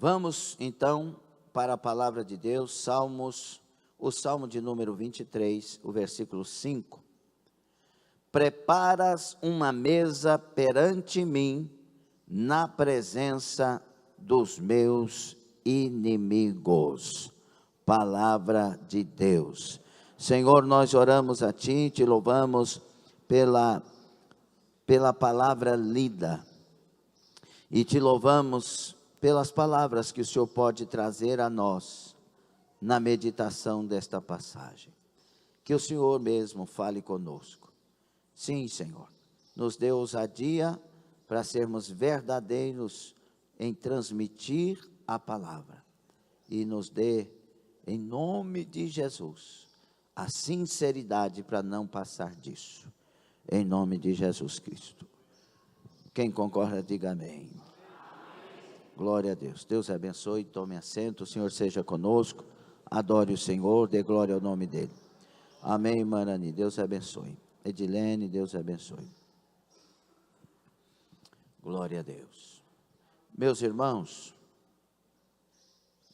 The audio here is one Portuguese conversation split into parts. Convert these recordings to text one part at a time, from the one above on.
Vamos então para a palavra de Deus, o Salmo de número 23, o versículo 5. Preparas uma mesa perante mim, na presença dos meus inimigos. Palavra de Deus. Senhor, nós oramos a Ti, Te louvamos pela palavra lida, e Te louvamos pelas palavras que o Senhor pode trazer a nós, na meditação desta passagem. Que o Senhor mesmo fale conosco. Sim, Senhor, nos dê ousadia para sermos verdadeiros em transmitir a palavra. E nos dê, em nome de Jesus, a sinceridade para não passar disso. Em nome de Jesus Cristo. Quem concorda, diga amém. Glória a Deus. Deus abençoe, tome assento, o Senhor seja conosco. Adore o Senhor, dê glória ao nome dEle. Amém, Marani, Deus abençoe. Edilene, Deus abençoe. Glória a Deus. Meus irmãos,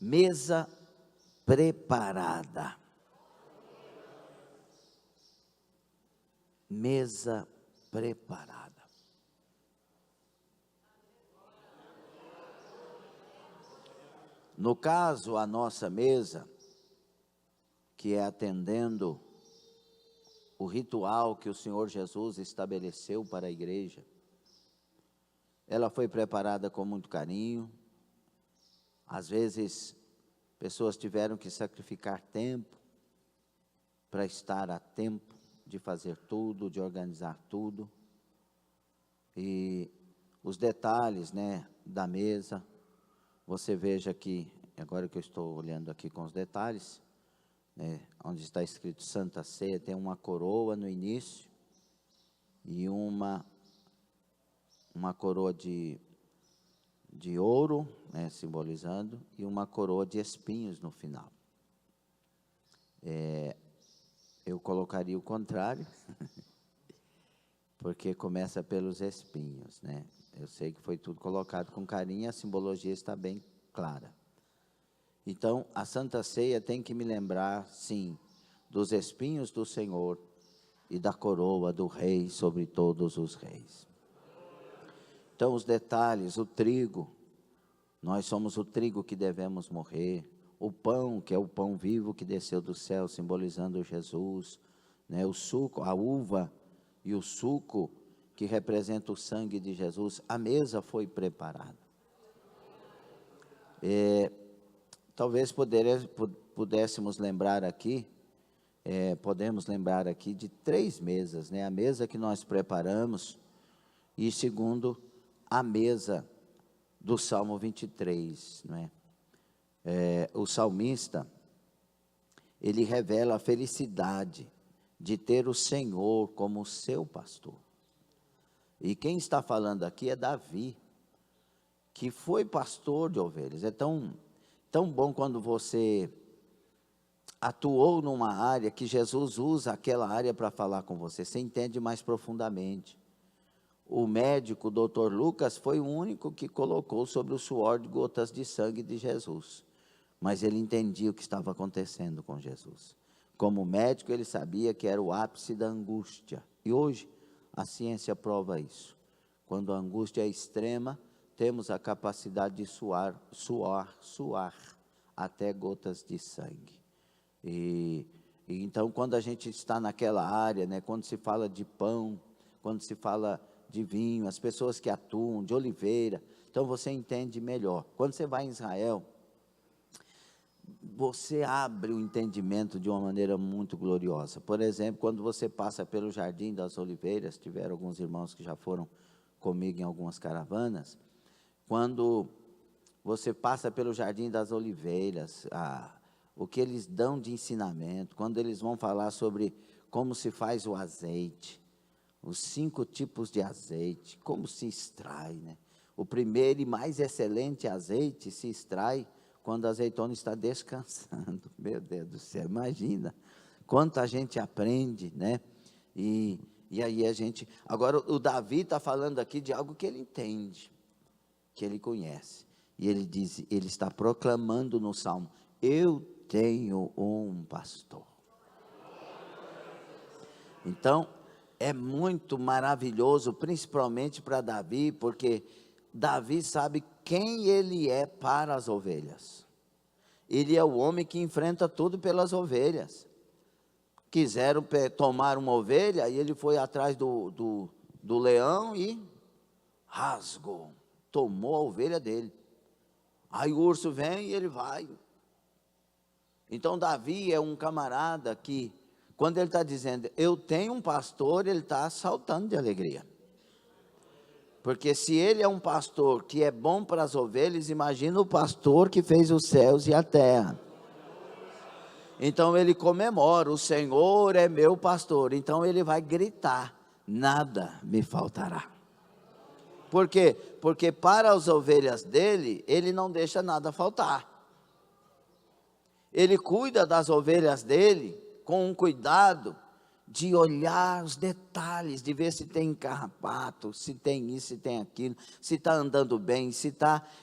mesa preparada. Mesa preparada. No caso, a nossa mesa, que é atendendo o ritual que o Senhor Jesus estabeleceu para a igreja, ela foi preparada com muito carinho. Às vezes, pessoas tiveram que sacrificar tempo para estar a tempo de fazer tudo, de organizar tudo. E os detalhes, da mesa, você veja que, agora que eu estou olhando aqui com os detalhes, onde está escrito Santa Ceia, tem uma coroa no início e uma coroa de ouro, simbolizando, e uma coroa de espinhos no final. Eu colocaria o contrário, porque começa pelos espinhos, Eu sei que foi tudo colocado com carinho, a simbologia está bem clara. Então, a Santa Ceia tem que me lembrar, sim, dos espinhos do Senhor e da coroa do Rei sobre todos os reis. Então, os detalhes, o trigo, nós somos o trigo que devemos morrer. O pão, que é o pão vivo que desceu do céu, simbolizando Jesus. O suco, a uva e o suco, que representa o sangue de Jesus. A mesa foi preparada. Talvez pudéssemos lembrar aqui, podemos lembrar aqui de 3 mesas, A mesa que nós preparamos, e segundo, a mesa do Salmo 23, o salmista, ele revela a felicidade de ter o Senhor como seu pastor. E quem está falando aqui é Davi, que foi pastor de ovelhas. É tão bom quando você atuou numa área que Jesus usa aquela área para falar com você. Você entende mais profundamente. O médico, o doutor Lucas, foi o único que colocou sobre o suor de gotas de sangue de Jesus. Mas ele entendia o que estava acontecendo com Jesus. Como médico, ele sabia que era o ápice da angústia. E hoje, a ciência prova isso. Quando a angústia é extrema, temos a capacidade de suar até gotas de sangue. E então, quando a gente está naquela área, quando se fala de pão, quando se fala de vinho, as pessoas que atuam, de oliveira, então você entende melhor. Quando você vai em Israel, você abre o entendimento de uma maneira muito gloriosa. Por exemplo, quando você passa pelo Jardim das Oliveiras, tiveram alguns irmãos que já foram comigo em algumas caravanas, quando você passa pelo Jardim das Oliveiras, o que eles dão de ensinamento, quando eles vão falar sobre como se faz o azeite, os 5 tipos de azeite, como se extrai, O primeiro e mais excelente azeite se extrai quando a azeitona está descansando. Meu Deus do céu, imagina quanta gente aprende, E aí a gente... Agora, o Davi está falando aqui de algo que ele entende, que ele conhece. E ele diz, ele está proclamando no Salmo: eu tenho um pastor. Então, é muito maravilhoso, principalmente para Davi, porque Davi sabe quem ele é para as ovelhas. Ele é o homem que enfrenta tudo pelas ovelhas. Quiseram tomar uma ovelha, e ele foi atrás do leão e rasgou, tomou a ovelha dele. Aí o urso vem e ele vai. Então Davi é um camarada que, quando ele está dizendo, eu tenho um pastor, ele está saltando de alegria. Porque se ele é um pastor que é bom para as ovelhas, imagina o pastor que fez os céus e a terra. Então ele comemora, o Senhor é meu pastor. Então ele vai gritar, nada me faltará. Por quê? Porque para as ovelhas dele, ele não deixa nada faltar. Ele cuida das ovelhas dele com um cuidado de olhar os detalhes, de ver se tem carrapato, se tem isso, se tem aquilo, se está andando bem,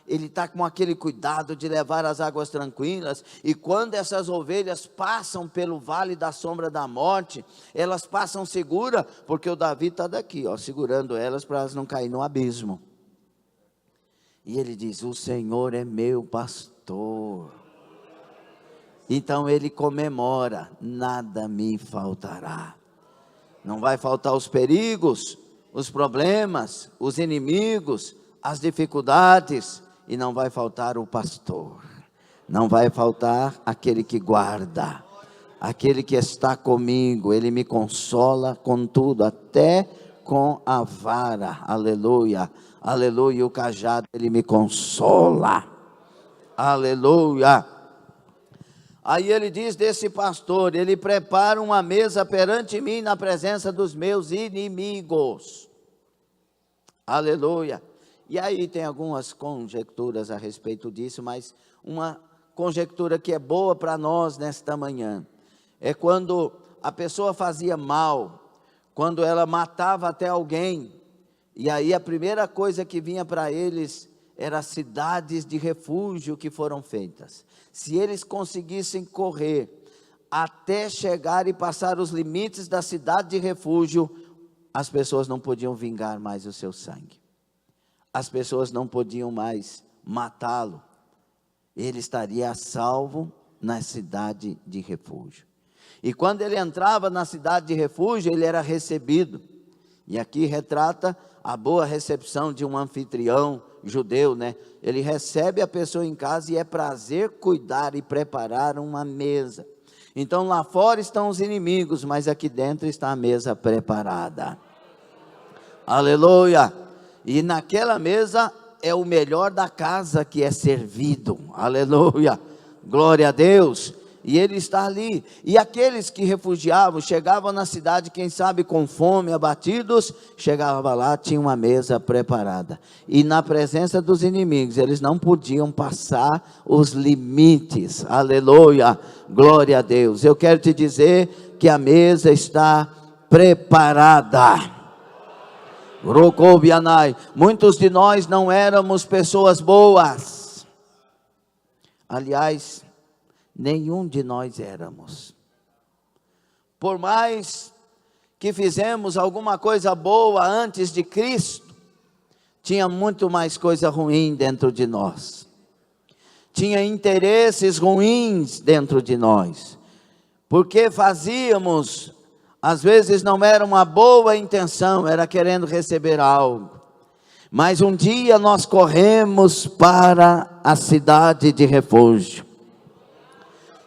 ele está com aquele cuidado de levar as águas tranquilas. E quando essas ovelhas passam pelo vale da sombra da morte, elas passam segura, porque o Davi está daqui, segurando elas para elas não caírem no abismo. E ele diz, o Senhor é meu pastor. Então ele comemora, nada me faltará. Não vai faltar os perigos, os problemas, os inimigos, as dificuldades, e não vai faltar o pastor. Não vai faltar aquele que guarda, aquele que está comigo. Ele me consola com tudo, até com a vara. Aleluia, aleluia. E o cajado, ele me consola. Aleluia. Aí ele diz desse pastor, ele prepara uma mesa perante mim na presença dos meus inimigos. Aleluia. E aí tem algumas conjecturas a respeito disso, mas uma conjectura que é boa para nós nesta manhã, é quando a pessoa fazia mal, quando ela matava até alguém, e aí a primeira coisa que vinha para eles eram cidades de refúgio que foram feitas. Se eles conseguissem correr até chegar e passar os limites da cidade de refúgio, as pessoas não podiam vingar mais o seu sangue. As pessoas não podiam mais matá-lo. Ele estaria a salvo na cidade de refúgio. E quando ele entrava na cidade de refúgio, ele era recebido. E aqui retrata a boa recepção de um anfitrião judeu, né? Ele recebe a pessoa em casa e é prazer cuidar e preparar uma mesa. Então lá fora estão os inimigos, mas aqui dentro está a mesa preparada. Aleluia! E naquela mesa é o melhor da casa que é servido. Aleluia! Glória a Deus! E ele está ali, e aqueles que refugiavam, chegavam na cidade, quem sabe com fome, abatidos, chegavam lá, tinha uma mesa preparada, e na presença dos inimigos, eles não podiam passar os limites. Aleluia, glória a Deus. Eu quero te dizer que a mesa está preparada. Muitos de nós não éramos pessoas boas, aliás, nenhum de nós éramos. Por mais que fizemos alguma coisa boa antes de Cristo, tinha muito mais coisa ruim dentro de nós. Tinha interesses ruins dentro de nós. Porque fazíamos, às vezes não era uma boa intenção, era querendo receber algo. Mas um dia nós corremos para a cidade de refúgio.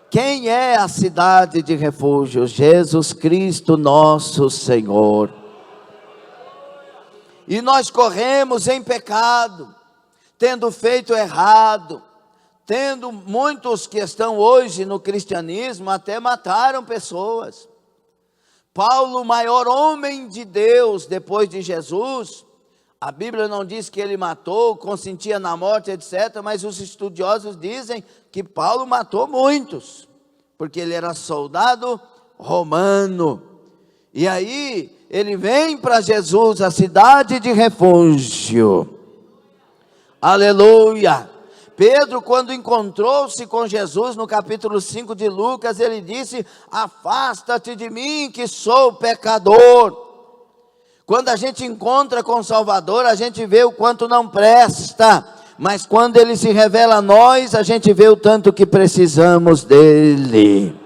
Quem é a cidade de refúgio? Jesus Cristo nosso Senhor. E nós corremos em pecado, tendo feito errado, tendo muitos que estão hoje no cristianismo, até mataram pessoas. Paulo, o maior homem de Deus depois de Jesus, a Bíblia não diz que ele matou, consentia na morte, etc. Mas os estudiosos dizem que Paulo matou muitos, porque ele era soldado romano. E aí ele vem para Jesus, a cidade de refúgio. Aleluia! Pedro, quando encontrou-se com Jesus, no capítulo 5 de Lucas, ele disse: afasta-te de mim, que sou pecador. Quando a gente encontra com o Salvador, a gente vê o quanto não presta, mas quando ele se revela a nós, a gente vê o tanto que precisamos dele.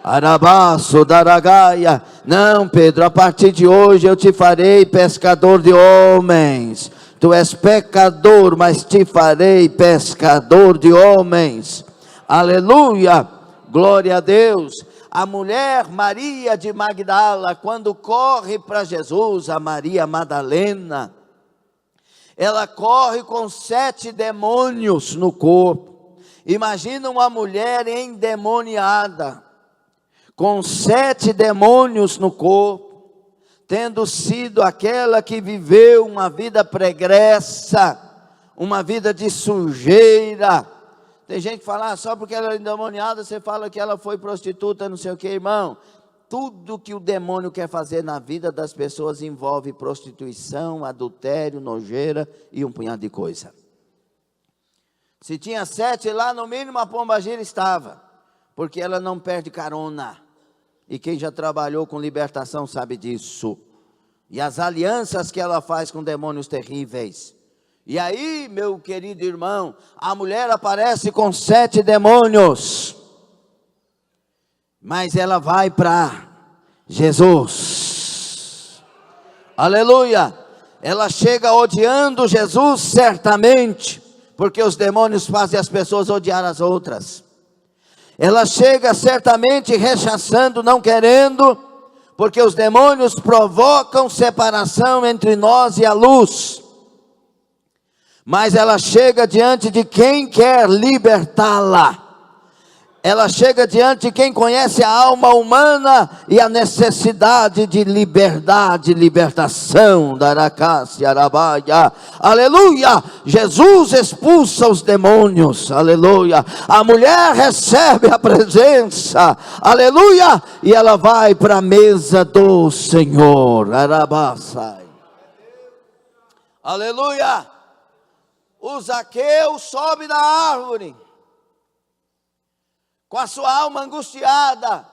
Arabaço, daragaia. Não, Pedro, a partir de hoje eu te farei pescador de homens. Tu és pecador, mas te farei pescador de homens. Aleluia, glória a Deus. A mulher Maria de Magdala, quando corre para Jesus, a Maria Madalena, ela corre com 7 demônios no corpo. Imagina uma mulher endemoniada, com 7 demônios no corpo, tendo sido aquela que viveu uma vida pregressa, uma vida de sujeira. Tem gente que fala, só porque ela é endemoniada, você fala que ela foi prostituta, não sei o que, irmão. Tudo que o demônio quer fazer na vida das pessoas envolve prostituição, adultério, nojeira e um punhado de coisa. Se tinha 7 lá, no mínimo a pombagira estava, porque ela não perde carona. E quem já trabalhou com libertação sabe disso. E as alianças que ela faz com demônios terríveis. E aí, meu querido irmão, a mulher aparece com 7 demônios. Mas ela vai para Jesus. Aleluia. Ela chega odiando Jesus certamente, porque os demônios fazem as pessoas odiar as outras. Ela chega certamente rechaçando, não querendo, porque os demônios provocam separação entre nós e a luz. Mas ela chega diante de quem quer libertá-la. Ela chega diante de quem conhece a alma humana e a necessidade de liberdade, libertação. Daracácia, arabaia. Aleluia! Jesus expulsa os demônios. Aleluia! A mulher recebe a presença. Aleluia! E ela vai para a mesa do Senhor. Arabaçai. Aleluia! O Zaqueu sobe da árvore, com a sua alma angustiada.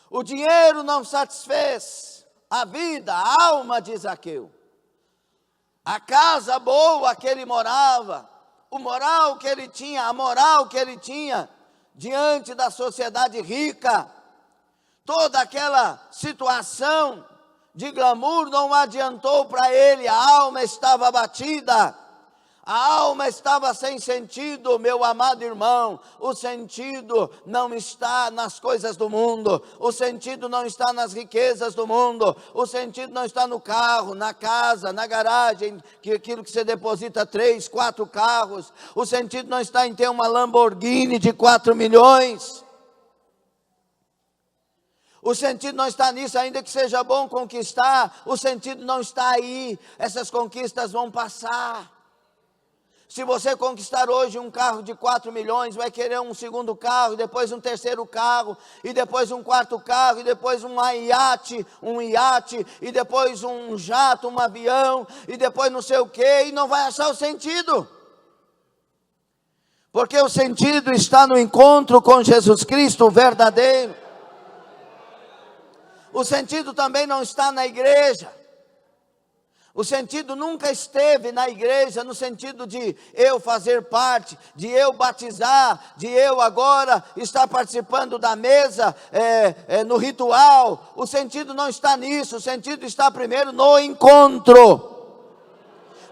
O dinheiro não satisfez a vida, a alma de Zaqueu. A casa boa que ele morava, o moral que ele tinha, a moral que ele tinha diante da sociedade rica, toda aquela situação de glamour não adiantou para ele. A alma estava abatida. A alma estava sem sentido, meu amado irmão. O sentido não está nas coisas do mundo. O sentido não está nas riquezas do mundo. O sentido não está no carro, na casa, na garagem, aquilo que você deposita 3, 4 carros. O sentido não está em ter uma Lamborghini de 4 milhões. O sentido não está nisso, ainda que seja bom conquistar. O sentido não está aí. Essas conquistas vão passar. Se você conquistar hoje um carro de 4 milhões, vai querer um segundo carro, depois um terceiro carro, e depois um quarto carro, e depois um iate, e depois um jato, um avião, e depois não sei o quê, e não vai achar o sentido. Porque o sentido está no encontro com Jesus Cristo verdadeiro. O sentido também não está na igreja. O sentido nunca esteve na igreja, no sentido de eu fazer parte, de eu batizar, de eu agora estar participando da mesa, no ritual. O sentido não está nisso, o sentido está primeiro no encontro.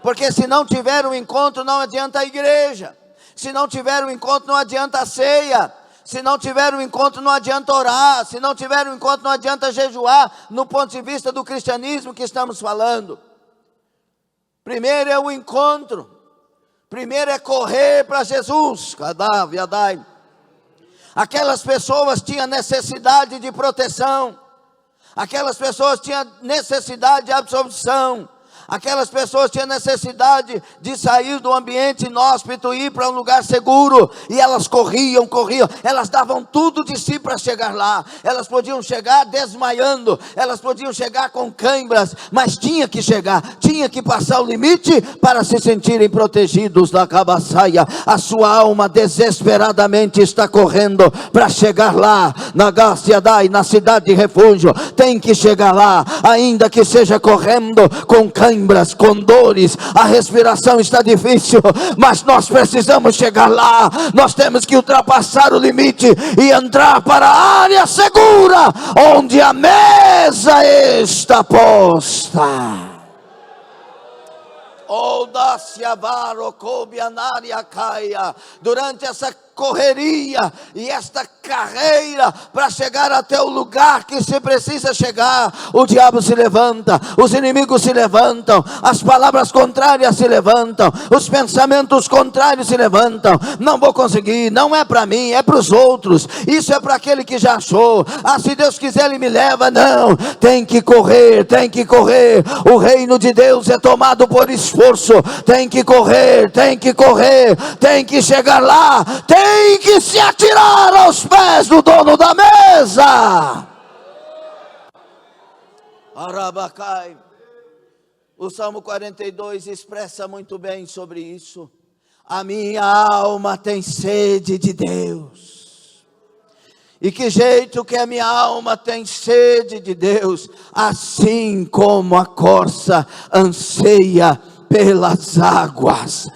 Porque se não tiver um encontro, não adianta a igreja. Se não tiver um encontro, não adianta a ceia. Se não tiver um encontro, não adianta orar. Se não tiver um encontro, não adianta jejuar, no ponto de vista do cristianismo que estamos falando. Primeiro é o encontro. Primeiro é correr para Jesus. Aquelas pessoas tinham necessidade de proteção. Aquelas pessoas tinham necessidade de absolvição. Aquelas pessoas tinham necessidade de sair do ambiente inóspito e ir para um lugar seguro, e elas corriam, elas davam tudo de si para chegar lá. Elas podiam chegar desmaiando, elas podiam chegar com cãibras, mas tinha que chegar, tinha que passar o limite para se sentirem protegidos da cabaçaia. A sua alma desesperadamente está correndo para chegar lá, na Gaciadai, na cidade de refúgio. Tem que chegar lá, ainda que seja correndo com cãibras, com dores, a respiração está difícil, mas nós precisamos chegar lá. Nós temos que ultrapassar o limite e entrar para a área segura, onde a mesa está posta. Durante essa correria e esta carreira para chegar até o lugar que se precisa chegar, o diabo se levanta, os inimigos se levantam, as palavras contrárias se levantam, os pensamentos contrários se levantam. Não vou conseguir, não é para mim, é para os outros, isso é para aquele que já achou. Se Deus quiser ele me leva. Não, tem que correr, o reino de Deus é tomado por esforço. Tem que correr, tem que chegar lá, tem que se atirar aos pés do dono da mesa. Arabacai. O Salmo 42 expressa muito bem sobre isso. A minha alma tem sede de Deus. E que jeito que a minha alma tem sede de Deus, assim como a corça anseia pelas águas.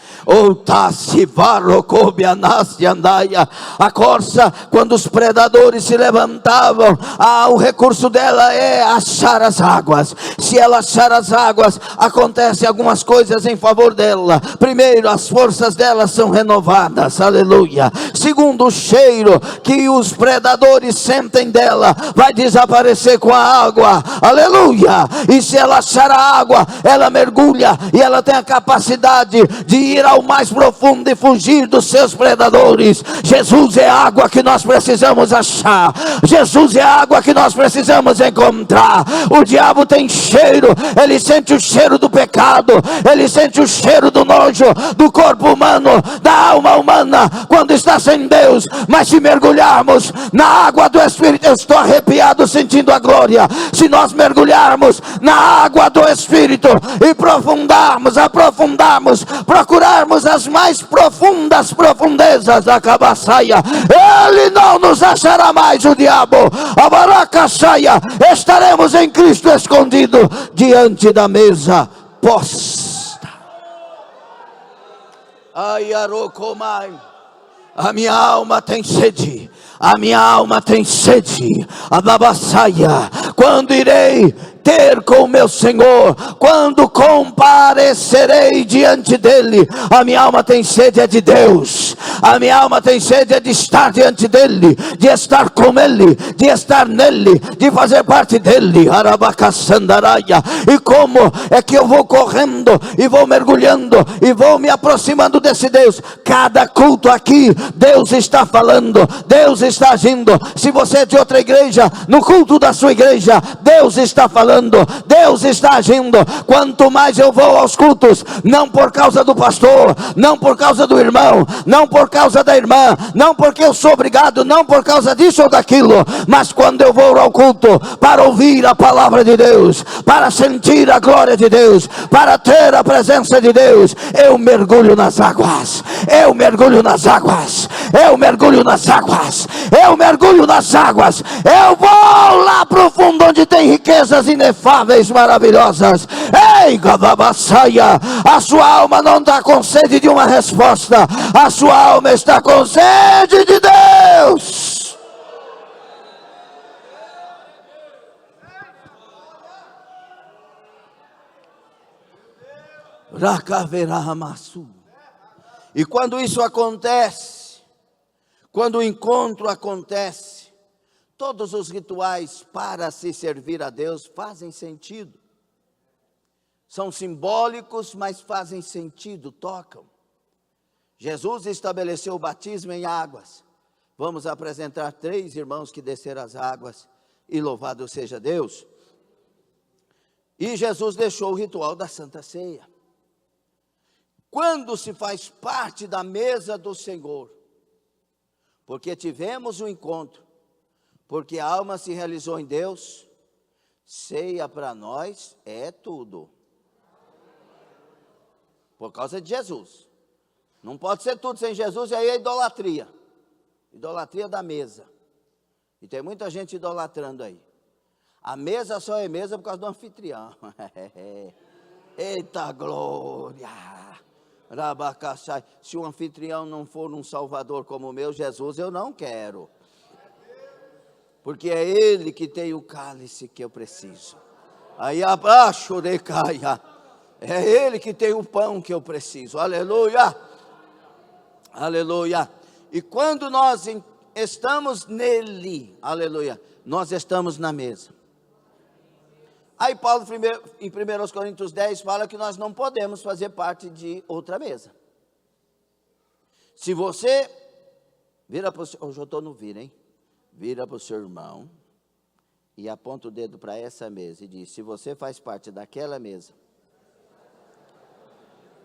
A corça, quando os predadores se levantavam, o recurso dela é achar as águas. Se ela achar as águas, acontecem algumas coisas em favor dela. Primeiro, as forças dela são renovadas, aleluia. Segundo, o cheiro que os predadores sentem dela vai desaparecer com a água, aleluia. E se ela achar a água, ela mergulha e ela tem a capacidade de ir ao mais profundo e fugir dos seus predadores. Jesus é a água que nós precisamos achar. Jesus é a água que nós precisamos encontrar. O diabo tem cheiro, ele sente o cheiro do pecado, ele sente o cheiro do nojo do corpo humano, da alma humana, quando está sem Deus. Mas se mergulharmos na água do Espírito, eu estou arrepiado sentindo a glória. Se nós mergulharmos na água do Espírito e aprofundarmos, procurarmos as mais profundas profundezas da cabaçaia, ele não nos achará mais, o diabo. A baracaçaia, estaremos em Cristo escondido diante da mesa posta. Ai, arocomai. A minha alma tem sede, a minha alma tem sede, a babaçaia. Quando irei ter com o meu Senhor? Quando comparecerei diante dele? A minha alma tem sede é de Deus. A minha alma tem sede é de estar diante dele, de estar com ele, de estar nele, de fazer parte dele. Arabacaçandaraia. E como é que eu vou correndo e vou mergulhando e vou me aproximando desse Deus? Cada culto aqui, Deus está falando, Deus está agindo. Se você é de outra igreja, no culto da sua igreja, Deus está falando, Deus está agindo. Quanto mais eu vou aos cultos, não por causa do pastor, não por causa do irmão, não por causa da irmã, não porque eu sou obrigado, não por causa disso ou daquilo, mas quando eu vou ao culto para ouvir a palavra de Deus, para sentir a glória de Deus, para ter a presença de Deus, eu mergulho nas águas, eu mergulho nas águas, eu mergulho nas águas, eu mergulho nas águas, eu vou lá para o fundo onde tem riquezas inefáveis, maravilhosas. Ei, Gavabaçaia, a sua alma não está com sede de uma resposta, a sua alma está com sede de Deus. E quando isso acontece, quando o encontro acontece, todos os rituais para se servir a Deus fazem sentido. São simbólicos, mas fazem sentido, tocam. Jesus estabeleceu o batismo em águas. Vamos apresentar 3 irmãos que desceram as águas, e louvado seja Deus. E Jesus deixou o ritual da Santa Ceia. Quando se faz parte da mesa do Senhor, porque tivemos um encontro, porque a alma se realizou em Deus, ceia para nós é tudo. Por causa de Jesus. Não pode ser tudo sem Jesus, e aí é idolatria. Idolatria da mesa. E tem muita gente idolatrando aí. A mesa só é mesa por causa do anfitrião. Eita glória! Rabacaxai. Se o anfitrião não for um salvador como o meu, Jesus, eu não quero. Porque é Ele que tem o cálice que eu preciso. Aí abaixo de caia. É Ele que tem o pão que eu preciso. Aleluia. Aleluia. E quando nós estamos nele, aleluia, nós estamos na mesa. Aí Paulo, em 1 Coríntios 10, fala que nós não podemos fazer parte de outra mesa. Se você, vira para o seu, hoje eu estou no vira, hein? Vira para o seu irmão e aponta o dedo para essa mesa e diz: se você faz parte daquela mesa,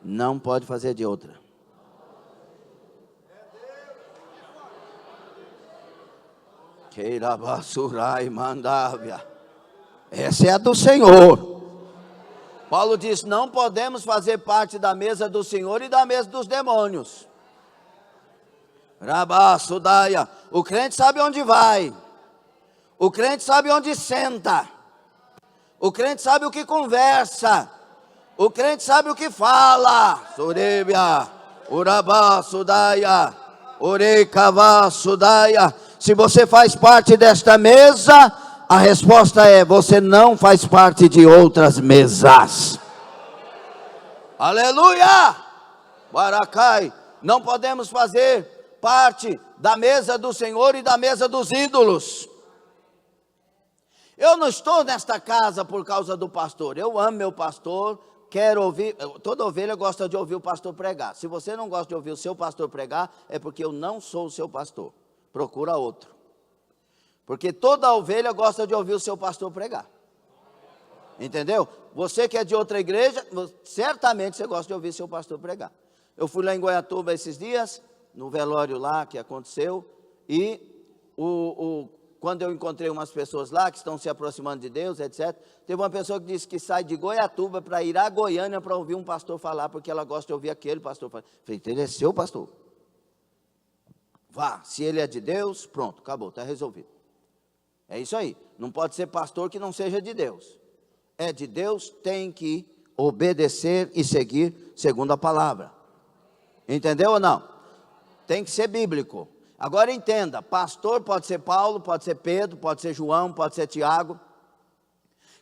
não pode fazer de outra. Queira basurai mandávia. Essa é a do Senhor. Paulo diz: não podemos fazer parte da mesa do Senhor e da mesa dos demônios. Rabaçudaia. O crente sabe onde vai. O crente sabe onde senta. O crente sabe o que conversa. O crente sabe o que fala. Surebia. Urabaçudaia. Urecavaçudaia. Se você faz parte desta mesa, a resposta é: você não faz parte de outras mesas. Aleluia! Baracai. Não podemos fazer parte da mesa do Senhor e da mesa dos ídolos. Eu não estou nesta casa por causa do pastor. Eu amo meu pastor, quero ouvir. Toda ovelha gosta de ouvir o pastor pregar. Se você não gosta de ouvir o seu pastor pregar, é porque eu não sou o seu pastor. Procura outro. Porque toda ovelha gosta de ouvir o seu pastor pregar. Entendeu? Você que é de outra igreja, certamente você gosta de ouvir seu pastor pregar. Eu fui lá em Goiatuba esses dias, no velório lá que aconteceu, e quando eu encontrei umas pessoas lá que estão se aproximando de Deus, etc., teve uma pessoa que disse que sai de Goiatuba para ir a Goiânia para ouvir um pastor falar, porque ela gosta de ouvir aquele pastor falar. Falei: ele é seu pastor. Vá, se ele é de Deus, pronto, acabou, está resolvido. É isso aí, não pode ser pastor que não seja de Deus. É de Deus, tem que obedecer e seguir segundo a palavra. Entendeu ou não? Tem que ser bíblico. Agora entenda, pastor pode ser Paulo, pode ser Pedro, pode ser João, pode ser Tiago.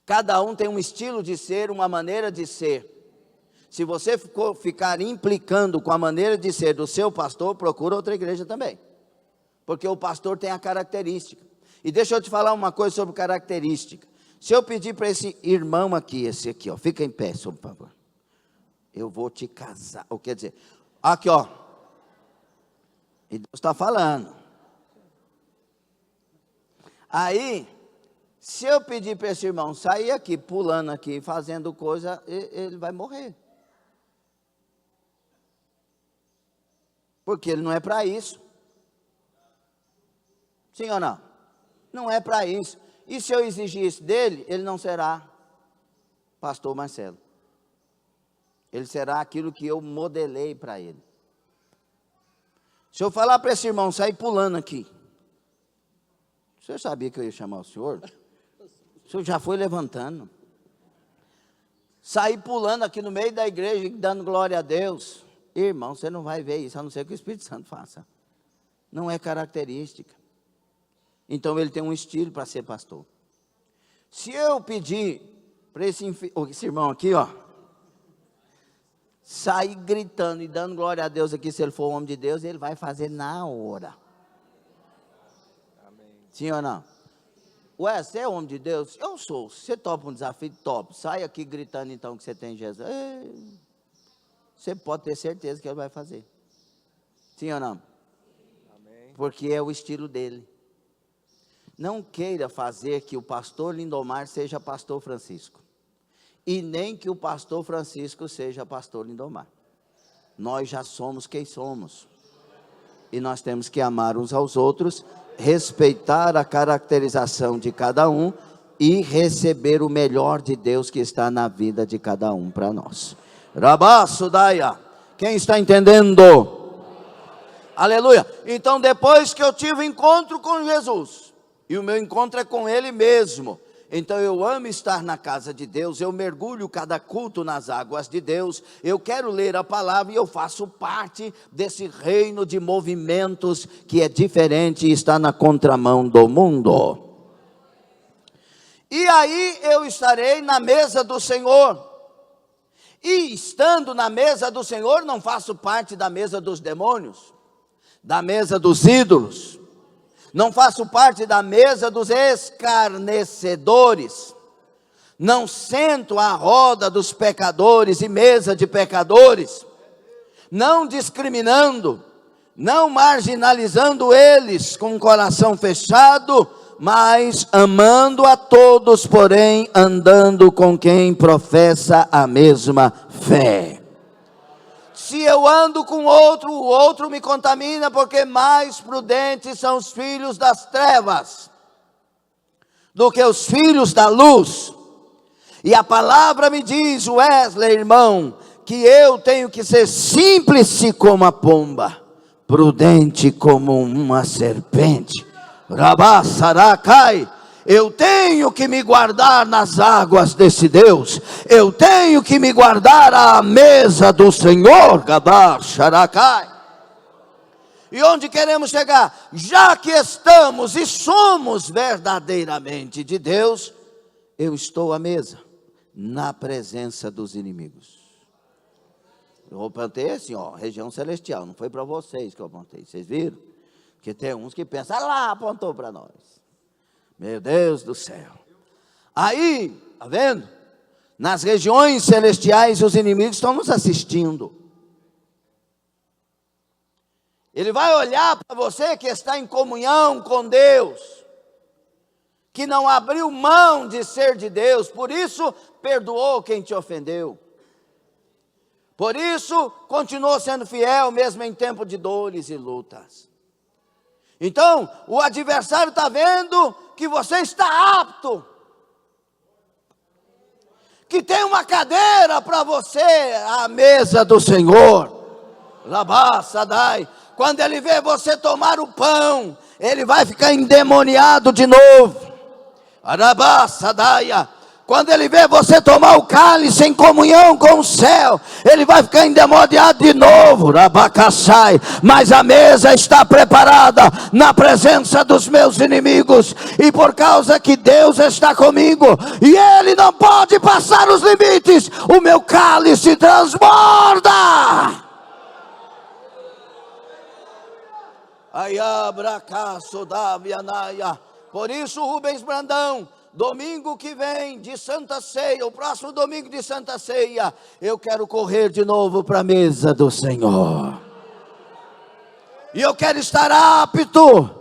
Cada um tem um estilo de ser, uma maneira de ser. Se você ficar implicando com a maneira de ser do seu pastor, procura outra igreja também. Porque o pastor tem a característica. E deixa eu te falar uma coisa sobre característica. Se eu pedir para esse irmão aqui, esse aqui, ó, fica em pé, por favor. Eu vou te casar. Ou quer dizer, aqui, ó. E Deus está falando. Aí, se eu pedir para esse irmão sair aqui, pulando aqui, fazendo coisa, ele vai morrer. Porque ele não é para isso. Sim ou não? Não é para isso. E se eu exigir isso dele, ele não será pastor Marcelo. Ele será aquilo que eu modelei para ele. Se eu falar para esse irmão sair pulando aqui, você sabia que eu ia chamar o senhor? O senhor já foi levantando. Sair pulando aqui no meio da igreja, dando glória a Deus. Irmão, você não vai ver isso, a não ser que o Espírito Santo faça. Não é característica. Então ele tem um estilo para ser pastor. Se eu pedir para esse irmão aqui, ó, sair gritando e dando glória a Deus aqui, se ele for homem de Deus, ele vai fazer na hora. Amém. Sim ou não? Ué, você é homem de Deus? Eu sou. Você topa um desafio? Topo. Sai aqui gritando então que você tem Jesus. Você pode ter certeza que ele vai fazer. Sim ou não? Amém. Porque é o estilo dele. Não queira fazer que o pastor Lindomar seja pastor Francisco. e nem que o pastor Francisco seja pastor Lindomar. Nós já somos quem somos. E nós temos que amar uns aos outros, respeitar a caracterização de cada um e receber o melhor de Deus que está na vida de cada um para nós. Rabaço Daia, quem está entendendo? Aleluia. Então, depois que eu tive encontro com Jesus, e o meu encontro é com Ele mesmo, então eu amo estar na casa de Deus, eu mergulho cada culto nas águas de Deus, eu quero ler a palavra e eu faço parte desse reino de movimentos que é diferente e está na contramão do mundo. E aí eu estarei na mesa do Senhor, e estando na mesa do Senhor, não faço parte da mesa dos demônios, da mesa dos ídolos, não faço parte da mesa dos escarnecedores, não sento à roda dos pecadores e mesa de pecadores, não discriminando, não marginalizando eles com o coração fechado, mas amando a todos, porém andando com quem professa a mesma fé. Se eu ando com outro, o outro me contamina, porque mais prudentes são os filhos das trevas do que os filhos da luz. E a palavra me diz, Wesley, irmão, que eu tenho que ser simples como a pomba, prudente como uma serpente. Rabá, Saracai. Eu tenho que me guardar nas águas desse Deus, eu tenho que me guardar à mesa do Senhor, Gabá, Xaracai. E onde queremos chegar? Já que estamos e somos verdadeiramente de Deus, eu estou à mesa, na presença dos inimigos. Eu apontei assim, ó, região celestial, não foi para vocês que eu apontei, vocês viram? Porque tem uns que pensam, ah lá, apontou para nós. Meu Deus do céu. Aí, está vendo? Nas regiões celestiais os inimigos estão nos assistindo. Ele vai olhar para você que está em comunhão com Deus, que não abriu mão de ser de Deus, por isso perdoou quem te ofendeu. Por isso continuou sendo fiel mesmo em tempo de dores e lutas. Então, o adversário está vendo que você está apto, que tem uma cadeira para você à mesa do Senhor. Labá, Sadai. Quando ele vê você tomar o pão, ele vai ficar endemoniado de novo. Arabá, Sadaia. Quando ele vê você tomar o cálice em comunhão com o céu, ele vai ficar endemoniado de novo, Rabacassai. Mas a mesa está preparada na presença dos meus inimigos, e por causa que Deus está comigo, e Ele não pode passar os limites, o meu cálice transborda. Por isso, Rubens Brandão, domingo que vem de Santa Ceia, o próximo domingo de Santa Ceia, eu quero correr de novo para a mesa do Senhor. E eu quero estar apto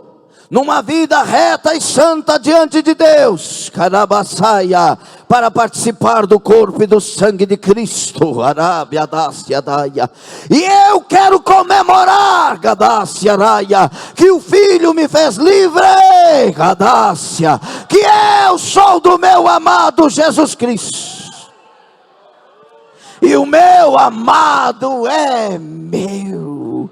numa vida reta e santa diante de Deus, Carabaçaia, para participar do corpo e do sangue de Cristo, Arábia, Dácia, Daia. E eu quero comemorar, Gadácia, Raia, que o Filho me fez livre, Gadácia, que eu sou do meu amado Jesus Cristo, e o meu amado é meu.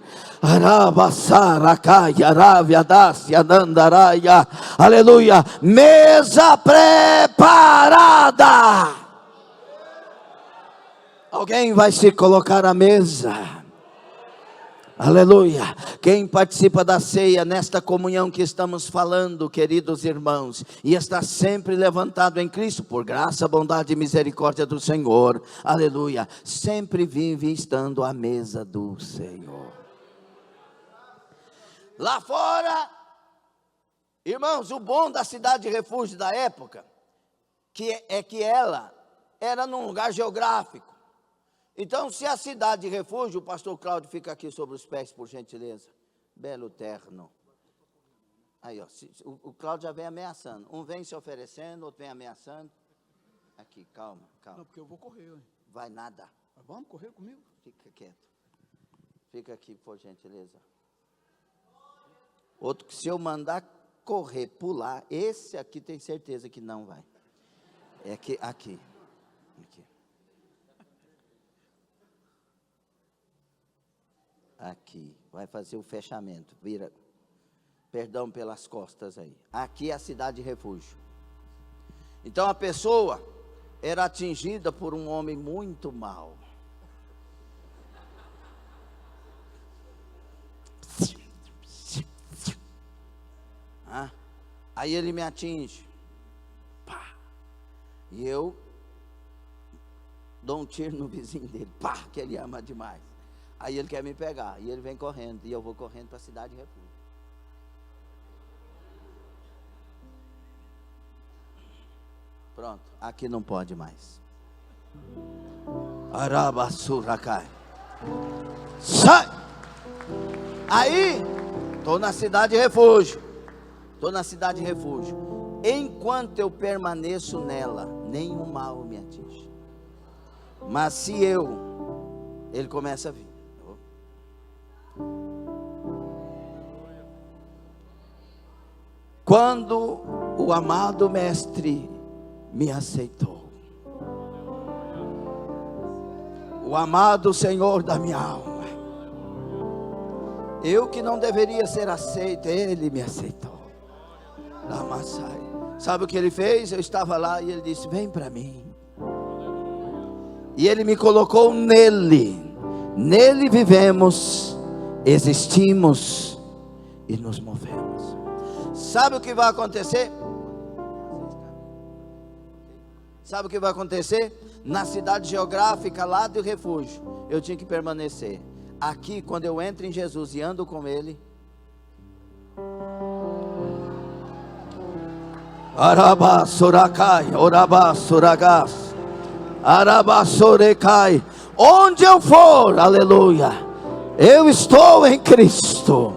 Aleluia, mesa preparada. Alguém vai se colocar à mesa. Aleluia. Quem participa da ceia nesta comunhão que estamos falando, queridos irmãos, e está sempre levantado em Cristo, por graça, bondade e misericórdia do Senhor, aleluia, sempre vive estando à mesa do Senhor. Lá fora, irmãos, o bom da cidade de refúgio da época, que ela era num lugar geográfico. Então, se a cidade de refúgio, o pastor Cláudio fica aqui sobre os pés, por gentileza. Belo terno. Aí, ó, o Cláudio já vem ameaçando. Um vem se oferecendo, outro vem ameaçando. Aqui, calma, calma. Não, porque eu vou correr, ué. Vai nada. Mas vamos correr comigo? Fica quieto. Fica aqui, por gentileza. Outro que se eu mandar correr, pular, esse aqui tem certeza que não vai. É aqui. Aqui. Aqui, vai fazer o fechamento, vira, perdão pelas costas aí. Aqui é a cidade de refúgio. Então a pessoa era atingida por um homem muito mau. Aí ele me atinge, pá, e eu dou um tiro no vizinho dele, pá, que ele ama demais. Aí ele quer me pegar, e ele vem correndo, e eu vou correndo para a cidade de refúgio. Pronto, aqui não pode mais. Arabassurakai. Sai! Aí, estou na cidade de refúgio. Estou na cidade de refúgio. Enquanto eu permaneço nela, nenhum mal me atinge. Mas se ele começa a vir. Quando o amado mestre me aceitou, o amado Senhor da minha alma, eu que não deveria ser aceito, ele me aceitou. Lamassai. Sabe o que ele fez? Eu estava lá e ele disse: vem para mim. E ele me colocou nele. Nele vivemos, existimos e nos movemos. Sabe o que vai acontecer? Sabe o que vai acontecer? Na cidade geográfica lá do refúgio, eu tinha que permanecer. Aqui, quando eu entro em Jesus e ando com Ele, Arabasurakai, Orabasuragas, Arabasurecai, onde eu for, aleluia, eu estou em Cristo,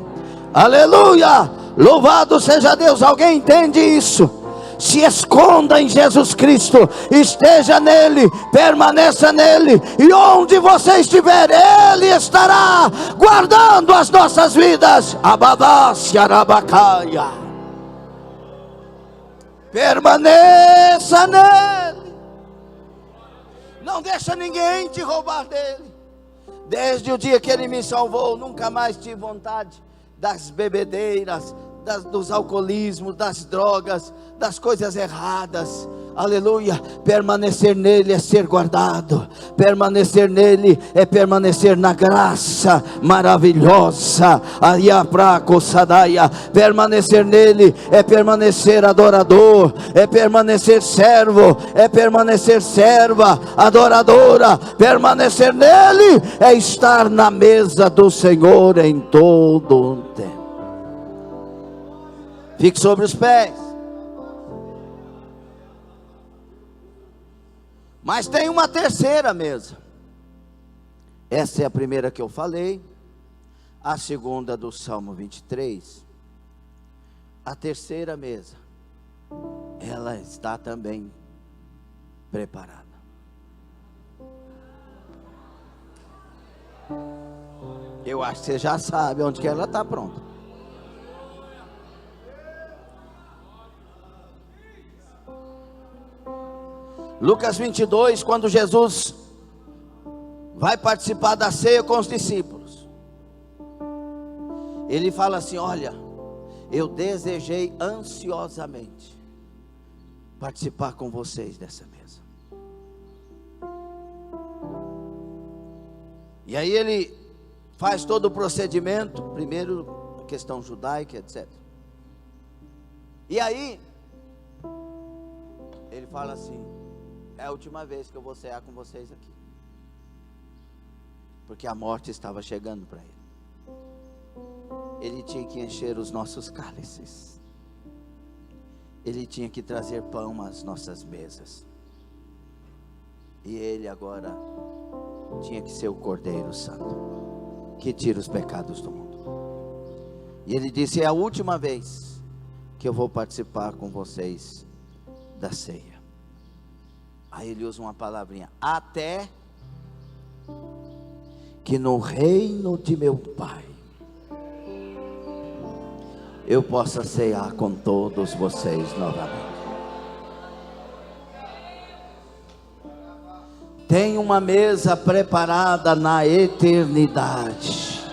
aleluia, louvado seja Deus. Alguém entende isso? Se esconda em Jesus Cristo, esteja nele, permaneça nele, e onde você estiver, Ele estará guardando as nossas vidas. Abadás, Arabacaia. Permaneça nele, não deixa ninguém te roubar dele. Desde o dia que ele me salvou, nunca mais tive vontade das bebedeiras, dos alcoolismos, das drogas, das coisas erradas. Aleluia. Permanecer nele é ser guardado. Permanecer nele é permanecer na graça maravilhosa. Permanecer nele é permanecer adorador, é permanecer servo, é permanecer serva, adoradora. Permanecer nele é estar na mesa do Senhor em todo o tempo. Fique sobre os pés. Mas tem uma terceira mesa. Essa é a primeira que eu falei. A segunda do Salmo 23. A terceira mesa, ela está também preparada. Eu acho que você já sabe onde que ela está pronta. Lucas 22, quando Jesus vai participar da ceia com os discípulos, ele fala assim: olha, eu desejei ansiosamente participar com vocês dessa mesa. E aí ele faz todo o procedimento, primeiro a questão judaica, etc. E aí ele fala assim: é a última vez que eu vou cear com vocês aqui, porque a morte estava chegando para ele. Ele tinha que encher os nossos cálices, ele tinha que trazer pão às nossas mesas, e ele agora tinha que ser o Cordeiro Santo, que tira os pecados do mundo. E ele disse: é a última vez que eu vou participar com vocês da ceia. Aí ele usa uma palavrinha: até que no reino de meu Pai eu possa cear com todos vocês novamente. Tem uma mesa preparada na eternidade.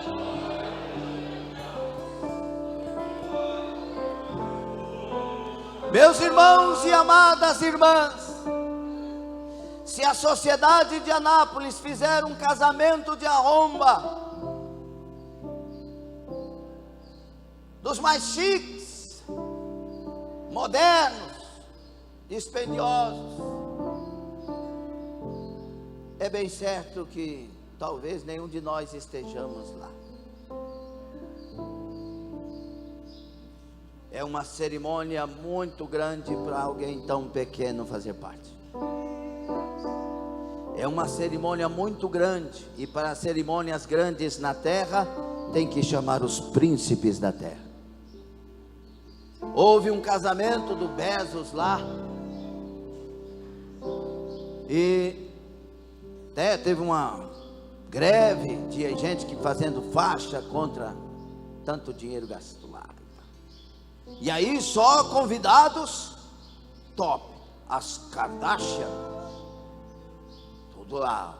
Meus irmãos e amadas irmãs, se a sociedade de Anápolis fizer um casamento de arromba, dos mais chiques, modernos, dispendiosos, é bem certo que talvez nenhum de nós estejamos lá. É uma cerimônia muito grande para alguém tão pequeno fazer parte. É uma cerimônia muito grande, e para cerimônias grandes na terra, tem que chamar os príncipes da terra. Houve um casamento do Bezos lá, e até teve uma greve de gente que fazendo faixa contra tanto dinheiro gasto lá. E aí só convidados top, as Kardashian, tudo lá,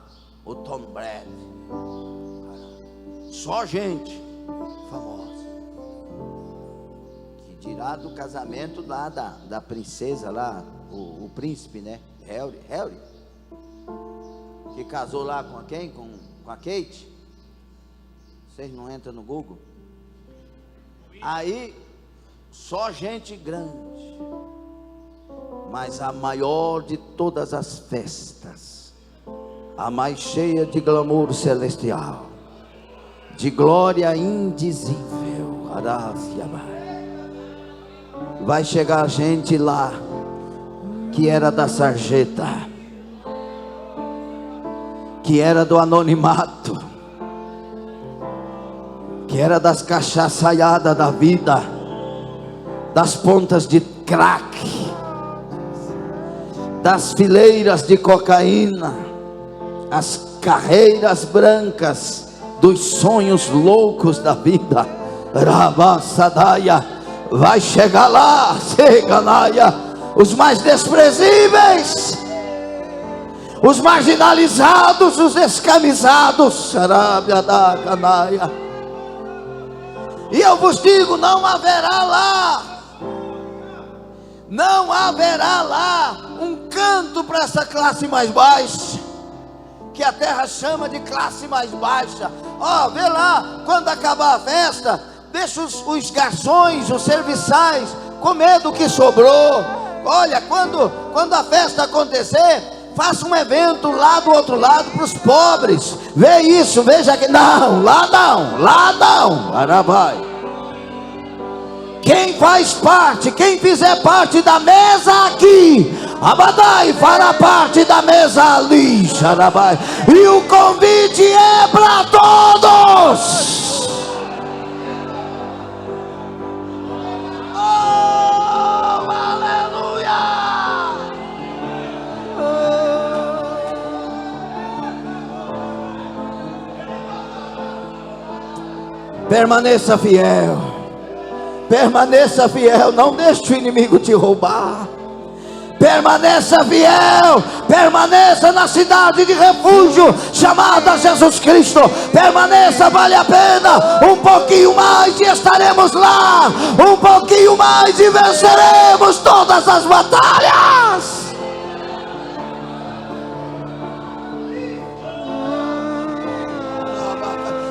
o Tom Brady, só gente famosa. Que dirá do casamento lá da princesa lá, o príncipe, né? Harry, que casou lá com quem? Com a Kate. Vocês não entram no Google? Aí só gente grande. Mas a maior de todas as festas, a mais cheia de glamour celestial, de glória indizível, vai chegar gente lá que era da sarjeta, que era do anonimato, que era das cachaçaiadas da vida, das pontas de crack, das fileiras de cocaína, as carreiras brancas dos sonhos loucos da vida. Rabassadaya, vai chegar lá, Seganaia, os mais desprezíveis, os marginalizados, os descamisados. E eu vos digo, não haverá lá um canto para essa classe mais baixa, que a terra chama de classe mais baixa. Ó, vê lá, quando acabar a festa, deixa os garçons, os serviçais comer do que sobrou. Olha, quando a festa acontecer, faça um evento lá do outro lado para os pobres. Vê isso, veja que não, lá não, Arabai. Quem faz parte, quem fizer parte da mesa aqui, Abadai, fará parte da mesa ali, Xarabai. E o convite é para todos. Oh, aleluia! Permaneça fiel. Permaneça fiel, não deixe o inimigo te roubar. Permaneça fiel, permaneça na cidade de refúgio chamada Jesus Cristo. Permaneça, vale a pena. Um pouquinho mais e estaremos lá. Um pouquinho mais e venceremos todas as batalhas.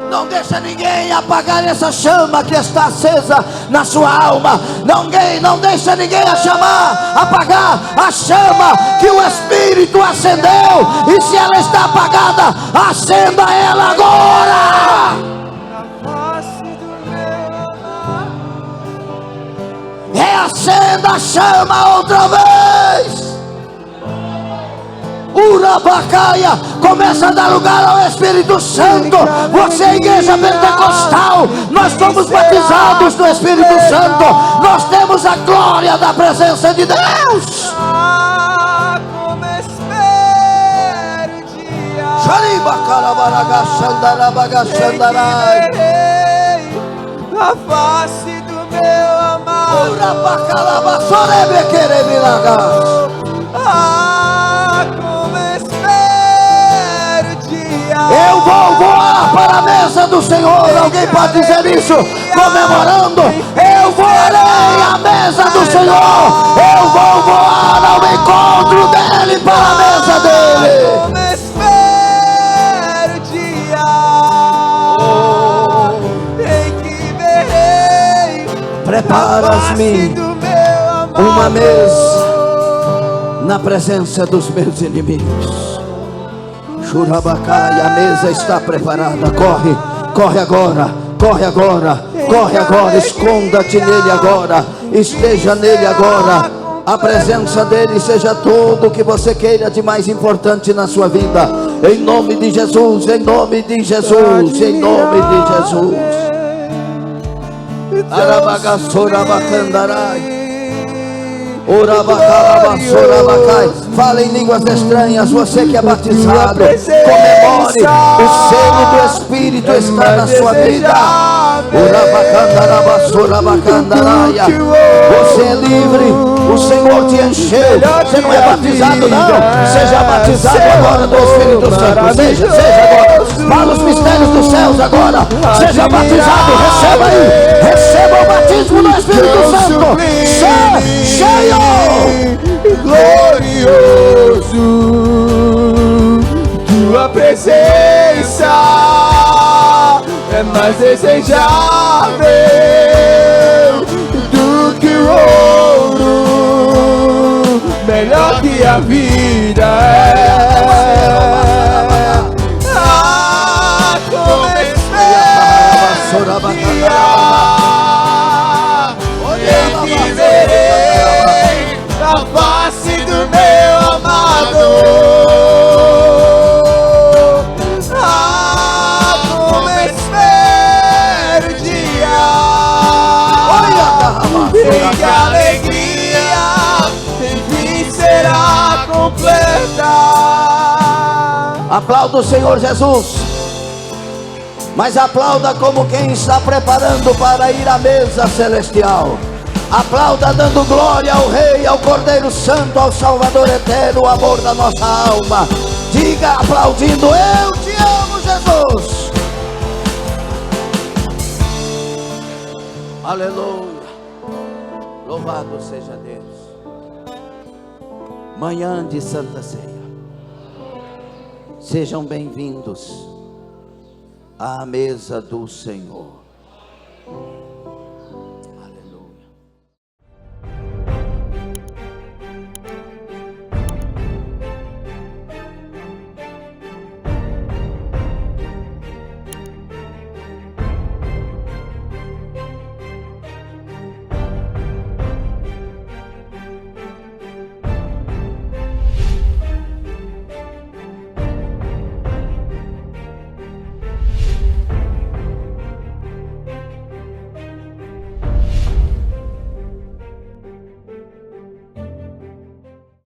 Não deixa ninguém apagar essa chama que está acesa na sua alma. Não deixa ninguém apagar a chama que o Espírito acendeu. E se ela está apagada, acenda ela agora. Reacenda a chama outra vez. Urabacaia, começa a dar lugar ao Espírito Santo. Você é a igreja pentecostal, nós somos batizados no Espírito Santo. Nós temos a glória da presença de Deus. Como espera a face do meu amado. Como espero o dia. Eu vou voar para a mesa do Senhor. Alguém pode dizer isso? Comemorando. Eu voarei à mesa do Senhor. Eu vou voar ao encontro dele para a mesa dele. Como espero o dia em que verei Preparas-me uma mesa na presença dos meus inimigos. Churabacai, a mesa está preparada. Corre, corre agora, corre agora, corre agora. Esconda-te nele agora, esteja nele agora. A presença dele seja tudo o que você queira de mais importante na sua vida. Em nome de Jesus, em nome de Jesus, em nome de Jesus. Arabagaçorabacandarai. Fala em línguas estranhas. Você que é batizado, comemore. O selo do Espírito está na sua vida. Você é livre. O Senhor te encheu. Você não é batizado, não. Seja batizado agora do Espírito Santo. Seja agora. Fala os mistérios dos céus agora. Seja batizado. Receba aí. Receba o batismo do Espírito Santo. Cheio. Glorioso, tua presença é mais desejável do que o ouro, melhor que a vida é. Como espero que verei a face do meu amado. Como espero o dia em que a alegria enfim será completa. Aplauda o Senhor Jesus, mas aplauda como quem está preparando para ir à mesa celestial. Aplauda dando glória ao Rei, ao Cordeiro Santo, ao Salvador eterno, o amor da nossa alma. Diga aplaudindo: eu te amo, Jesus. Aleluia. Louvado seja Deus. Manhã de Santa Ceia. Sejam bem-vindos à mesa do Senhor.